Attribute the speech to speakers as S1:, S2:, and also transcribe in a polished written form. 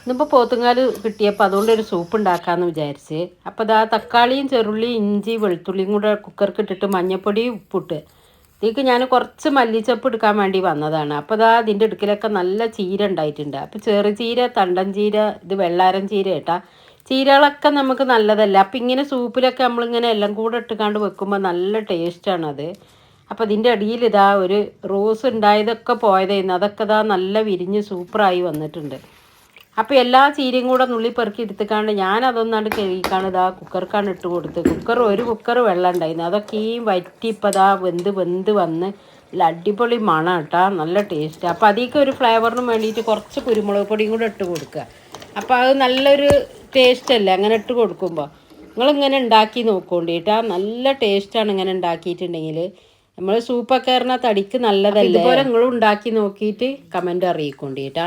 S1: ഇന്നിപ്പോൾ പോത്തുങ്കാൽ കിട്ടിയപ്പോൾ അതുകൊണ്ടൊരു സൂപ്പ് ഉണ്ടാക്കാമെന്ന് വിചാരിച്ച്. അപ്പോൾ ഇതാ തക്കാളിയും ചെറുള്ളിയും ഇഞ്ചി വെളുത്തുള്ളിയും കൂടെ കുക്കർക്ക് ഇട്ടിട്ട് മഞ്ഞൾപ്പൊടി ഉപ്പിട്ട് ഇതിലേക്ക് ഞാൻ കുറച്ച് മല്ലിച്ചപ്പ് എടുക്കാൻ വേണ്ടി വന്നതാണ്. അപ്പോൾ ഇതാ ഇതിൻ്റെ ഇടുക്കിലൊക്കെ നല്ല ചീര ഉണ്ടായിട്ടുണ്ട്. അപ്പോൾ ചെറുചീര, തണ്ടൻ ചീര, ഇത് വെള്ളാരം ചീര കേട്ടാ. ചീരകളൊക്കെ നമുക്ക് നല്ലതല്ല. അപ്പം ഇങ്ങനെ സൂപ്പിലൊക്കെ നമ്മളിങ്ങനെ എല്ലാം കൂടെ ഇട്ടുകാണ്ട് വെക്കുമ്പോൾ നല്ല ടേസ്റ്റാണത്. അപ്പോൾ ഇതിൻ്റെ അടിയിൽ ഇതാ ഒരു റോസ് ഉണ്ടായതൊക്കെ പോയതായിരുന്നു. അതൊക്കെ ഇതാ നല്ല വിരിഞ്ഞ് സൂപ്പറായി വന്നിട്ടുണ്ട്. അപ്പോൾ എല്ലാ ചീരയും കൂടെ നുള്ളി പെറുക്കി എടുത്തുക്കാണ്ട് ഞാനതൊന്നാണ്ട് കഴുകിക്കാണ്ട് ഇതാ കുക്കർക്കാണ് ഇട്ട് കൊടുത്ത്. ഒരു കുക്കർ വെള്ളം ഉണ്ടായിരുന്നു. അതൊക്കെയും വറ്റി ഇപ്പോൾ ഇതാ വെന്ത് വന്ന് നല്ല അടിപൊളി മണം കേട്ടോ, നല്ല ടേസ്റ്റ്. അപ്പോൾ അതിലേക്ക് ഒരു ഫ്ലേവറിന് വേണ്ടിയിട്ട് കുറച്ച് കുരുമുളക് പൊടിയും കൂടെ ഇട്ട് കൊടുക്കുക. അപ്പോൾ അത് നല്ലൊരു ടേസ്റ്റ് അല്ലേ അങ്ങനെ ഇട്ട് കൊടുക്കുമ്പോൾ. നിങ്ങളിങ്ങനെ ഉണ്ടാക്കി നോക്കൊണ്ടിട്ടാ, നല്ല ടേസ്റ്റാണ് ഇങ്ങനെ ഉണ്ടാക്കിയിട്ടുണ്ടെങ്കിൽ. നമ്മൾ സൂപ്പൊക്കെ പറഞ്ഞാൽ തടിക്ക് നല്ലതല്ലേ. ഇതുപോലെ നിങ്ങളും ഉണ്ടാക്കി നോക്കിയിട്ട് കമൻറ്റ് അറിയിക്കൊണ്ടിട്ടാ.